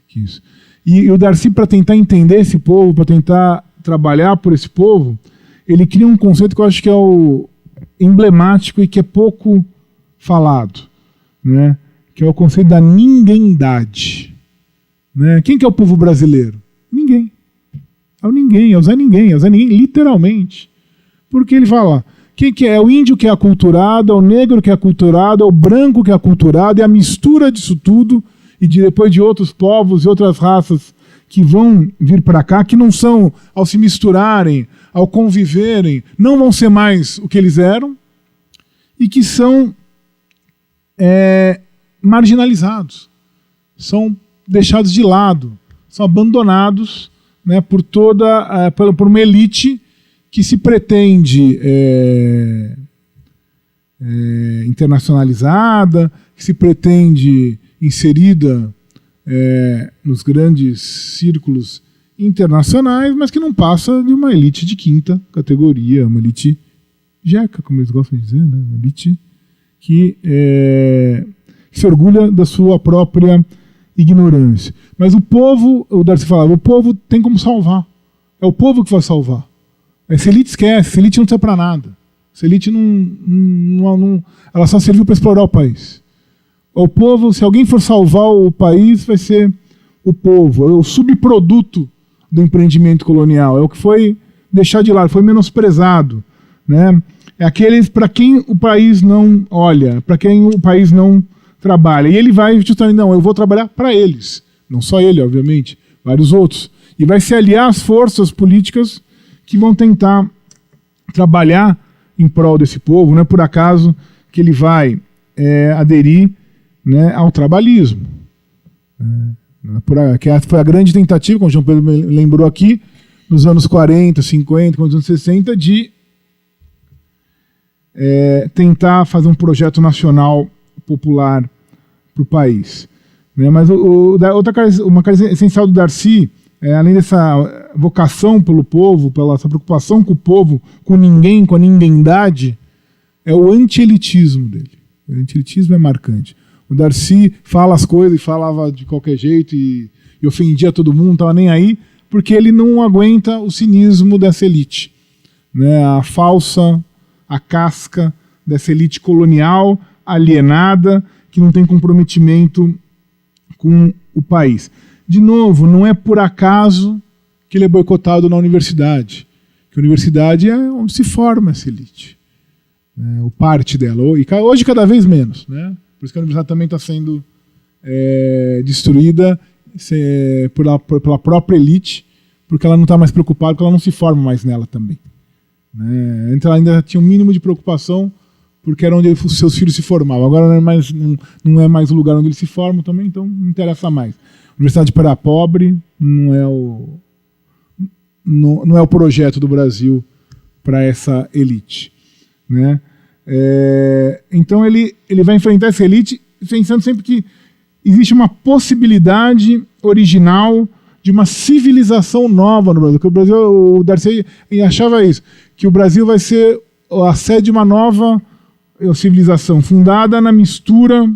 D: que isso. E o Darcy, para tentar entender esse povo, para tentar trabalhar por esse povo, ele cria um conceito que eu acho que é o emblemático e que é pouco falado, né? Que é o conceito da ninguémdade, né? Quem que é o povo brasileiro? Ninguém. É o ninguém, é o Zé Ninguém, literalmente. Porque ele fala, quem que é? É o índio que é aculturado, é o negro que é aculturado, é o branco que é aculturado, é a mistura disso tudo, e depois de outros povos e outras raças que vão vir para cá, que não são, ao se misturarem, ao conviverem, não vão ser mais o que eles eram, e que são marginalizados, são deixados de lado, são abandonados né, por uma elite que se pretende internacionalizada, que se pretende inserida nos grandes círculos internacionais, mas que não passa de uma elite de quinta categoria, uma elite jeca, como eles gostam de dizer, né? Uma elite que se orgulha da sua própria ignorância. Mas o povo, o Darcy falava, o povo tem como salvar. É o povo que vai salvar. Essa elite esquece, essa elite não serve para nada. Essa elite ela só serviu para explorar o país. O povo, se alguém for salvar o país, vai ser o povo. É o subproduto do empreendimento colonial. É o que foi deixado de lado, foi menosprezado, né? É aqueles para quem o país não olha, para quem o país não trabalha. E ele vai justamente, não, eu vou trabalhar para eles. Não só ele, obviamente, vários outros. E vai se aliar às forças políticas que vão tentar trabalhar em prol desse povo. Não é por acaso que ele vai aderir, né, ao trabalhismo. Que foi a grande tentativa, como o João Pedro lembrou aqui, nos anos 40, 50, nos anos 60, de tentar fazer um projeto nacional popular para o país. Né? Mas uma característica essencial do Darcy, além dessa vocação pelo povo, pela essa preocupação com o povo, com ninguém, com a ninguémdade, é o anti-elitismo dele. O anti-elitismo é marcante. O Darcy fala as coisas e falava de qualquer jeito e ofendia todo mundo, não estava nem aí, porque ele não aguenta o cinismo dessa elite. Né? A casca dessa elite colonial, alienada, que não tem comprometimento com o país. De novo, não é por acaso que ele é boicotado na universidade. Que a universidade é onde se forma essa elite. O parte dela. E hoje cada vez menos. Né? Por isso que a universidade também está sendo destruída pela própria elite, porque ela não está mais preocupada, porque ela não se forma mais nela também. Né? Antes ela ainda tinha um mínimo de preocupação, porque era onde os seus filhos se formavam. Agora não é mais o lugar onde eles se formam também, então não interessa mais. Universidade para pobre não é o projeto do Brasil para essa elite. Né? Então ele vai enfrentar essa elite pensando sempre que existe uma possibilidade original de uma civilização nova no Brasil. Que o Darcy achava isso, que o Brasil vai ser a sede de uma nova civilização, fundada na mistura,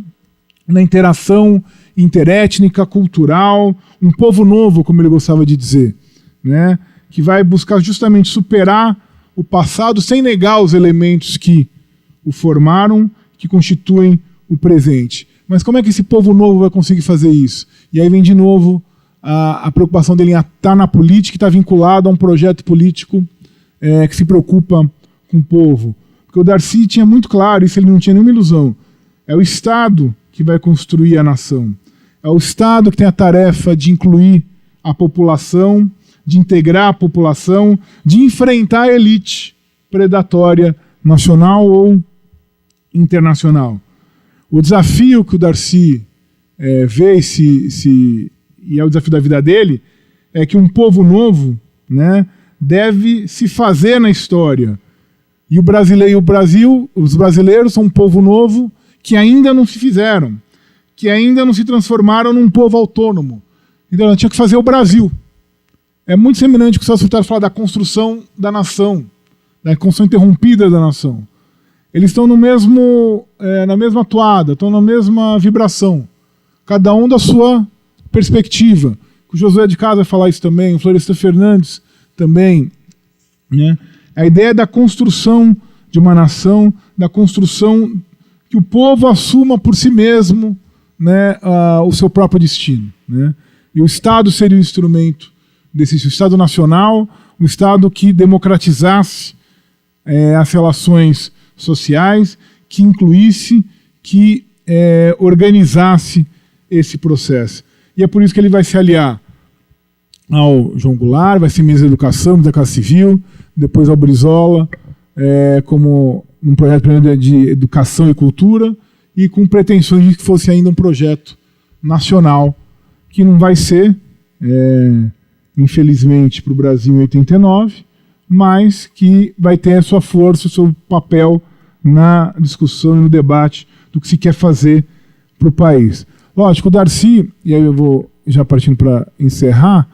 D: na interação interétnica, cultural, um povo novo, como ele gostava de dizer, né? Que vai buscar justamente superar o passado sem negar os elementos que o formaram, que constituem o presente. Mas como é que esse povo novo vai conseguir fazer isso? E aí vem de novo a preocupação dele em estar na política, que está vinculado a um projeto político que se preocupa com o povo. Porque o Darcy tinha muito claro, isso ele não tinha nenhuma ilusão, é o Estado que vai construir a nação. É o Estado que tem a tarefa de incluir a população, de integrar a população, de enfrentar a elite predatória nacional ou internacional. O desafio que o Darcy vê, e é o desafio da vida dele, é que um povo novo, né, deve se fazer na história. E os brasileiros são um povo novo que ainda não se fizeram, que ainda não se transformaram num povo autônomo. Então, tinha que fazer o Brasil. É muito semelhante com o Celso Furtado falar da construção da nação, da construção interrompida da nação. Eles estão na mesma toada, estão na mesma vibração, cada um da sua perspectiva. O Josué de Casa vai falar isso também, o Florestan Fernandes também. Né? A ideia da construção de uma nação, da construção que o povo assuma por si mesmo, né, o seu próprio destino. Né? E o Estado seria o instrumento o Estado nacional, o Estado que democratizasse as relações sociais, que incluísse, que organizasse esse processo. E é por isso que ele vai se aliar ao João Goulart, vai ser ministro da Educação, da Casa Civil, depois ao Brizola, como um projeto de educação e cultura, e com pretensões de que fosse ainda um projeto nacional, que não vai ser, infelizmente, para o Brasil em 89, mas que vai ter a sua força, o seu papel na discussão e no debate do que se quer fazer para o país. Lógico, o Darcy, e aí eu vou já partindo para encerrar,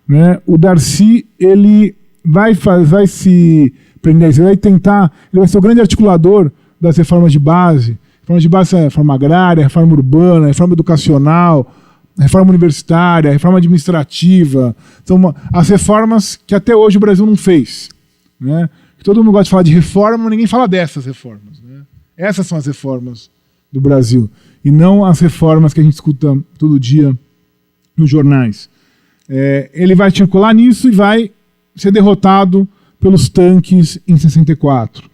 D: né, o Darcy ele vai se prender, ele vai tentar, ele vai ser o grande articulador das reformas de base. Reforma de base é reforma agrária, reforma urbana, reforma educacional, reforma universitária, reforma administrativa. São as reformas que até hoje o Brasil não fez. Né? Todo mundo gosta de falar de reforma, mas ninguém fala dessas reformas. Né? Essas são as reformas do Brasil. E não as reformas que a gente escuta todo dia nos jornais. Ele vai circular nisso e vai ser derrotado pelos tanques em 64.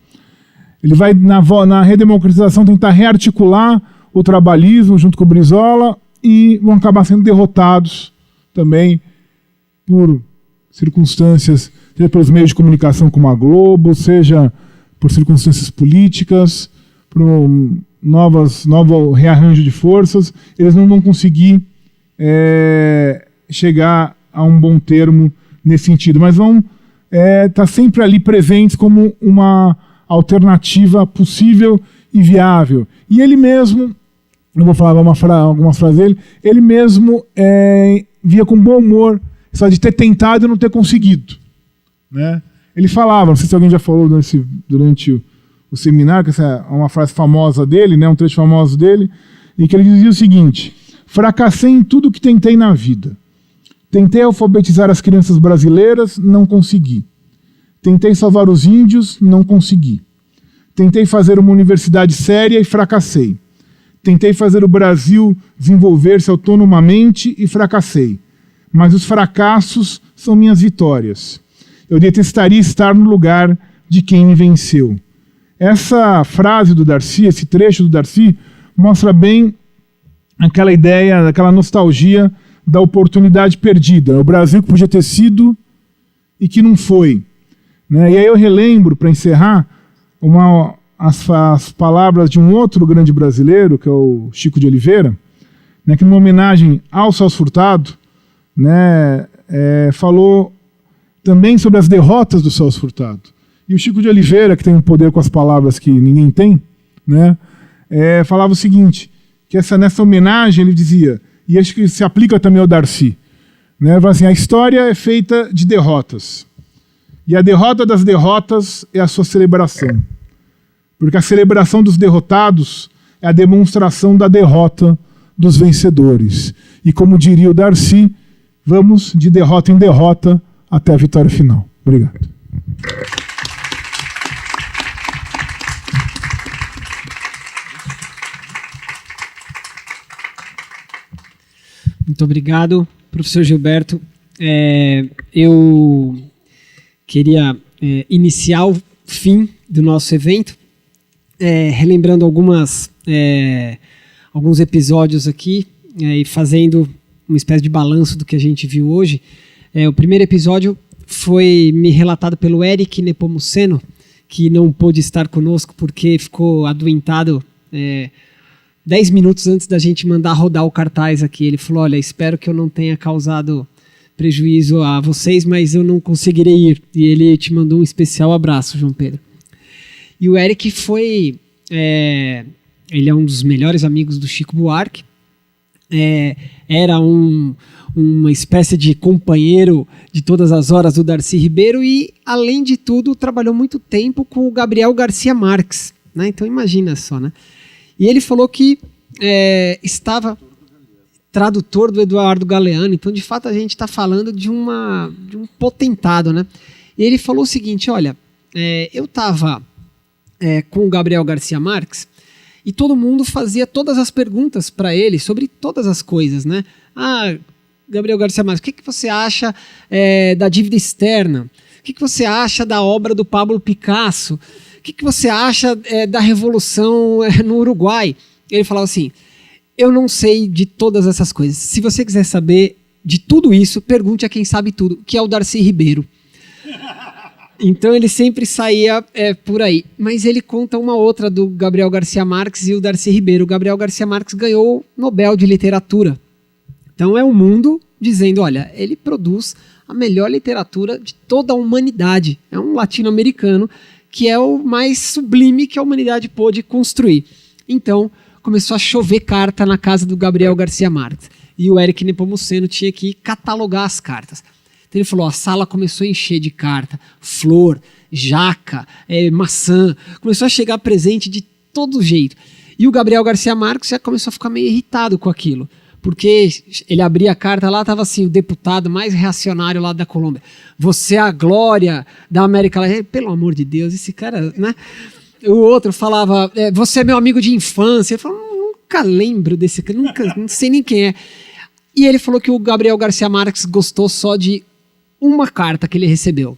D: Ele vai, na redemocratização, tentar rearticular o trabalhismo junto com o Brizola e vão acabar sendo derrotados também por circunstâncias, seja pelos meios de comunicação como a Globo, seja por circunstâncias políticas, por novo rearranjo de forças. Eles não vão conseguir chegar a um bom termo nesse sentido, mas vão estar sempre ali presentes como uma alternativa possível e viável. E ele mesmo, eu vou falar algumas frases dele, ele mesmo via com bom humor só de ter tentado e não ter conseguido. Né? Ele falava, não sei se alguém já falou durante o seminário, que essa é uma frase famosa dele, né, um trecho famoso dele, em que ele dizia o seguinte: fracassei em tudo que tentei na vida. Tentei alfabetizar as crianças brasileiras, não consegui. Tentei salvar os índios, não consegui. Tentei fazer uma universidade séria e fracassei. Tentei fazer o Brasil desenvolver-se autonomamente e fracassei. Mas os fracassos são minhas vitórias. Eu detestaria estar no lugar de quem me venceu. Essa frase do Darcy, esse trecho do Darcy, mostra bem aquela ideia, aquela nostalgia da oportunidade perdida. O Brasil que podia ter sido e que não foi. Né? E aí eu relembro, para encerrar, as palavras de um outro grande brasileiro, que é o Chico de Oliveira, né, que numa homenagem ao Celso Furtado, né, falou também sobre as derrotas do Celso Furtado. E o Chico de Oliveira, que tem um poder com as palavras que ninguém tem, né, falava o seguinte, que nessa homenagem ele dizia, e acho que se aplica também ao Darcy, né, assim, a história é feita de derrotas. E a derrota das derrotas é a sua celebração. Porque a celebração dos derrotados é a demonstração da derrota dos vencedores. E como diria o Darcy, vamos de derrota em derrota até a vitória final. Obrigado.
B: Muito obrigado, professor Gilberto. Eu queria iniciar o fim do nosso evento, relembrando alguns episódios aqui e fazendo uma espécie de balanço do que a gente viu hoje. O primeiro episódio foi me relatado pelo Eric Nepomuceno, que não pôde estar conosco porque ficou adoentado 10 minutos antes da gente mandar rodar o cartaz aqui. Ele falou, olha, espero que eu não tenha causado prejuízo a vocês, mas eu não conseguirei ir. E ele te mandou um especial abraço, João Pedro. E o Eric ele é um dos melhores amigos do Chico Buarque, era uma espécie de companheiro de todas as horas do Darcy Ribeiro e, além de tudo, trabalhou muito tempo com o Gabriel Garcia Marques, né? Então imagina só, né? E ele falou que estava tradutor do Eduardo Galeano, então de fato a gente está falando de um potentado, né? E ele falou o seguinte, olha, eu estava com o Gabriel Garcia Marques e todo mundo fazia todas as perguntas para ele sobre todas as coisas, né? Gabriel Garcia Marques, o que você acha da dívida externa? O que você acha da obra do Pablo Picasso? O que você acha da Revolução no Uruguai? Ele falava assim, eu não sei de todas essas coisas. Se você quiser saber de tudo isso, pergunte a quem sabe tudo, que é o Darcy Ribeiro. Então ele sempre saía por aí. Mas ele conta uma outra do Gabriel Garcia Marques e o Darcy Ribeiro. O Gabriel Garcia Marques ganhou o Nobel de Literatura. Então é o mundo dizendo, olha, ele produz a melhor literatura de toda a humanidade. É um latino-americano que é o mais sublime que a humanidade pôde construir. Então, começou a chover carta na casa do Gabriel Garcia Marques. E o Éric Nepomuceno tinha que catalogar as cartas. Então ele falou, a sala começou a encher de carta, flor, jaca, maçã. Começou a chegar presente de todo jeito. E o Gabriel Garcia Marques já começou a ficar meio irritado com aquilo. Porque ele abria a carta lá, estava assim, o deputado mais reacionário lá da Colômbia. Você é a glória da América Latina. Pelo amor de Deus, esse cara, né? O outro falava, você é meu amigo de infância. Eu falava, nunca lembro desse cara, não sei nem quem é. E ele falou que o Gabriel Garcia Marques gostou só de uma carta que ele recebeu.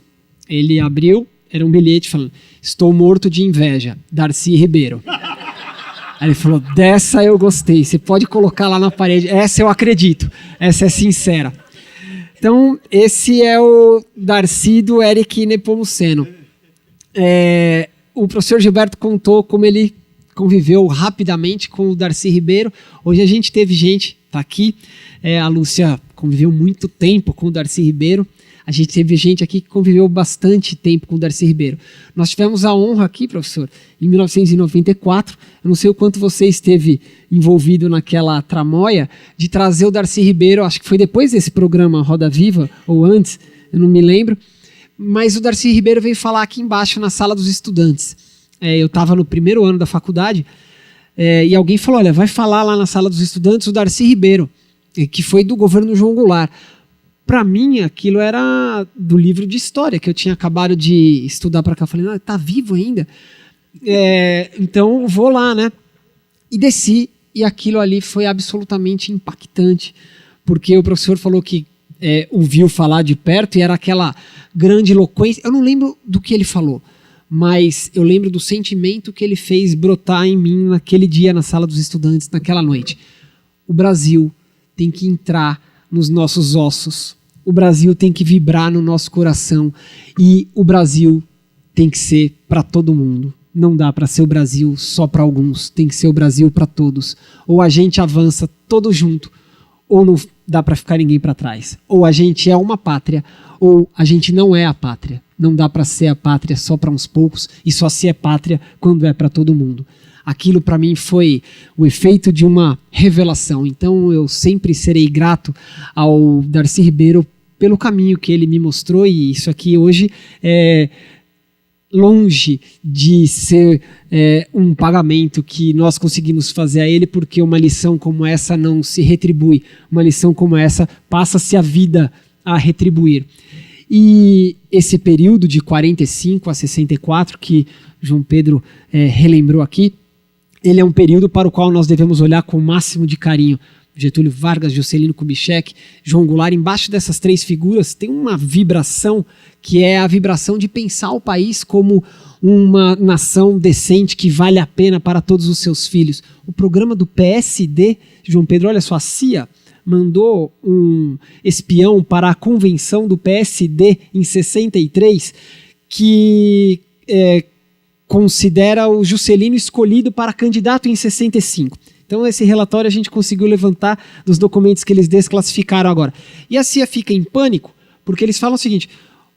B: Ele abriu, era um bilhete falando, estou morto de inveja, Darcy Ribeiro. Aí ele falou, dessa eu gostei, você pode colocar lá na parede, essa eu acredito, essa é sincera. Então, esse é o Darcy do Éric Nepomuceno. O professor Gilberto contou como ele conviveu rapidamente com o Darcy Ribeiro. Hoje a gente teve gente, tá aqui, a Lúcia conviveu muito tempo com o Darcy Ribeiro. A gente teve gente aqui que conviveu bastante tempo com o Darcy Ribeiro. Nós tivemos a honra aqui, professor, em 1994, eu não sei o quanto você esteve envolvido naquela tramóia, de trazer o Darcy Ribeiro, acho que foi depois desse programa Roda Viva, ou antes, eu não me lembro, mas o Darcy Ribeiro veio falar aqui embaixo na sala dos estudantes. Eu estava no primeiro ano da faculdade, e alguém falou, olha, vai falar lá na sala dos estudantes o Darcy Ribeiro, que foi do governo João Goulart. Para mim, aquilo era do livro de história que eu tinha acabado de estudar para cá. Eu falei, não, tá vivo ainda? Então, vou lá, né? E desci, e aquilo ali foi absolutamente impactante, porque o professor falou que ouviu falar de perto e era aquela grande eloquência. Eu não lembro do que ele falou, mas eu lembro do sentimento que ele fez brotar em mim naquele dia na sala dos estudantes, naquela noite. O Brasil tem que entrar nos nossos ossos. O Brasil tem que vibrar no nosso coração. E o Brasil tem que ser para todo mundo. Não dá para ser o Brasil só para alguns. Tem que ser o Brasil para todos. Ou a gente avança todo junto, ou não dá para ficar ninguém para trás. Ou a gente é uma pátria, ou a gente não é a pátria. Não dá para ser a pátria só para uns poucos e só se é pátria quando é para todo mundo. Aquilo para mim foi o efeito de uma revelação. Então eu sempre serei grato ao Darcy Ribeiro pelo caminho que ele me mostrou, e isso aqui hoje é longe de ser um pagamento que nós conseguimos fazer a ele, porque uma lição como essa não se retribui. Uma lição como essa passa-se a vida a retribuir. E esse período de 45 a 64, que João Pedro relembrou aqui, ele é um período para o qual nós devemos olhar com o máximo de carinho. Getúlio Vargas, Juscelino Kubitschek, João Goulart. Embaixo dessas três figuras tem uma vibração que é a vibração de pensar o país como uma nação decente que vale a pena para todos os seus filhos. O programa do PSD, João Pedro, olha só, a CIA mandou um espião para a convenção do PSD em 63 que considera o Juscelino escolhido para candidato em 65. Então esse relatório a gente conseguiu levantar dos documentos que eles desclassificaram agora. E a CIA fica em pânico porque eles falam o seguinte,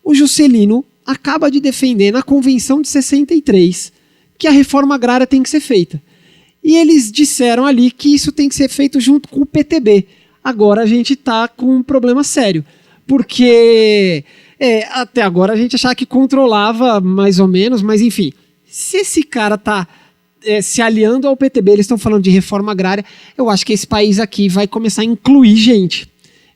B: o Juscelino acaba de defender na convenção de 63 que a reforma agrária tem que ser feita. E eles disseram ali que isso tem que ser feito junto com o PTB. Agora a gente está com um problema sério, porque até agora a gente achava que controlava mais ou menos, mas enfim, se esse cara está se aliando ao PTB, eles estão falando de reforma agrária, eu acho que esse país aqui vai começar a incluir gente.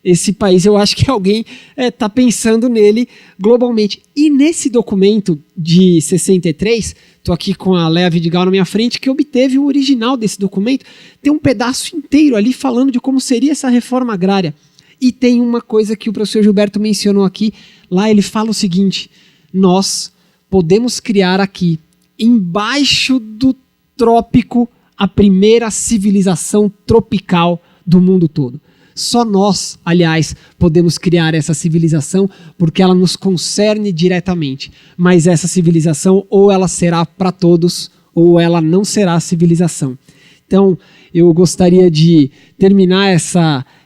B: Esse país, eu acho que alguém está pensando nele globalmente. E nesse documento de 63, estou aqui com a Léa Vidigal na minha frente, que obteve o original desse documento, tem um pedaço inteiro ali falando de como seria essa reforma agrária. E tem uma coisa que o professor Gilberto mencionou aqui, lá ele fala o seguinte, nós podemos criar aqui, embaixo do trópico, a primeira civilização tropical do mundo todo. Só nós, aliás, podemos criar essa civilização porque ela nos concerne diretamente. Mas essa civilização ou ela será para todos ou ela não será civilização. Então, eu gostaria de terminar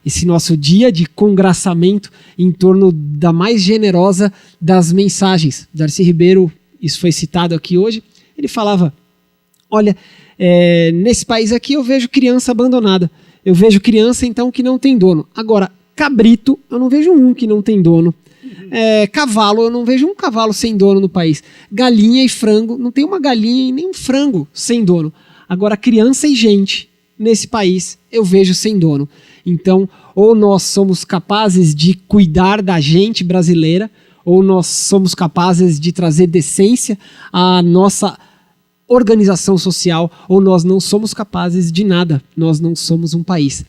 B: esse nosso dia de congraçamento em torno da mais generosa das mensagens. Darcy Ribeiro, isso foi citado aqui hoje, ele falava, olha, nesse país aqui eu vejo criança abandonada, eu vejo criança então que não tem dono. Agora, cabrito, eu não vejo um que não tem dono. Cavalo, eu não vejo um cavalo sem dono no país. Galinha e frango, não tem uma galinha e nem um frango sem dono. Agora, criança e gente nesse país eu vejo sem dono. Então, ou nós somos capazes de cuidar da gente brasileira, ou nós somos capazes de trazer decência à nossa organização social, ou nós não somos capazes de nada, nós não somos um país.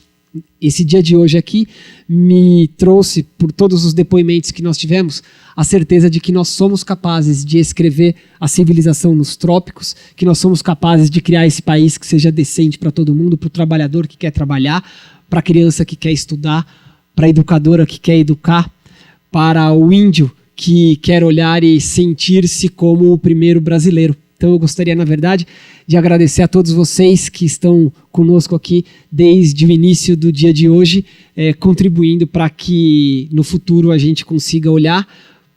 B: Esse dia de hoje aqui me trouxe, por todos os depoimentos que nós tivemos, a certeza de que nós somos capazes de escrever a civilização nos trópicos, que nós somos capazes de criar esse país que seja decente para todo mundo, para o trabalhador que quer trabalhar, para a criança que quer estudar, para a educadora que quer educar, para o índio que quer olhar e sentir-se como o primeiro brasileiro. Então eu gostaria, na verdade, de agradecer a todos vocês que estão conosco aqui desde o início do dia de hoje, contribuindo para que no futuro a gente consiga olhar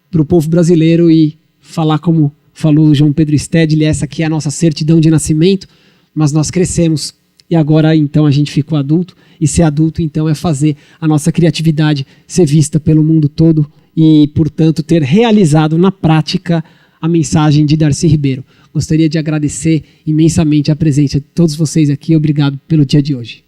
B: para o povo brasileiro e falar como falou o João Pedro Stedley, essa aqui é a nossa certidão de nascimento, mas nós crescemos e agora então a gente ficou adulto, e ser adulto então é fazer a nossa criatividade ser vista pelo mundo todo e, portanto, ter realizado na prática a mensagem de Darcy Ribeiro. Gostaria de agradecer imensamente a presença de todos vocês aqui. Obrigado pelo dia de hoje.